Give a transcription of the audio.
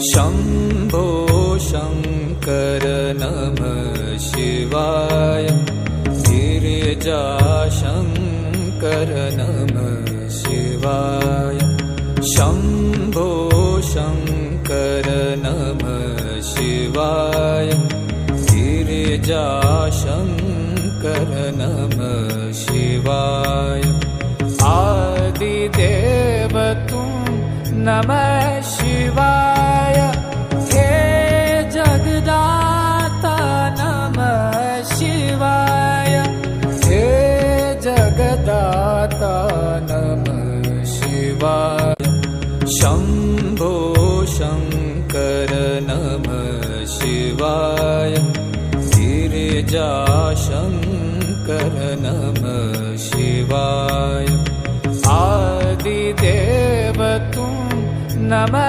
शम्भो शङ्कर नमः शिवाय। गिरिजाशङ्कर नमः शिवाय। शम्भो शङ्कर नमः शिवाय। गिरिजाशङ्कर नमः शिवाय। आदिदेव तुम नमः शिवाय। हे जगदाता नमः शिवाय। हे जगदाता नमः शिवाय। शम्भो शङ्कर नमः शिवाय। गिरिजाशङ्कर नमः शिवाय। आदिदेव तुम नमः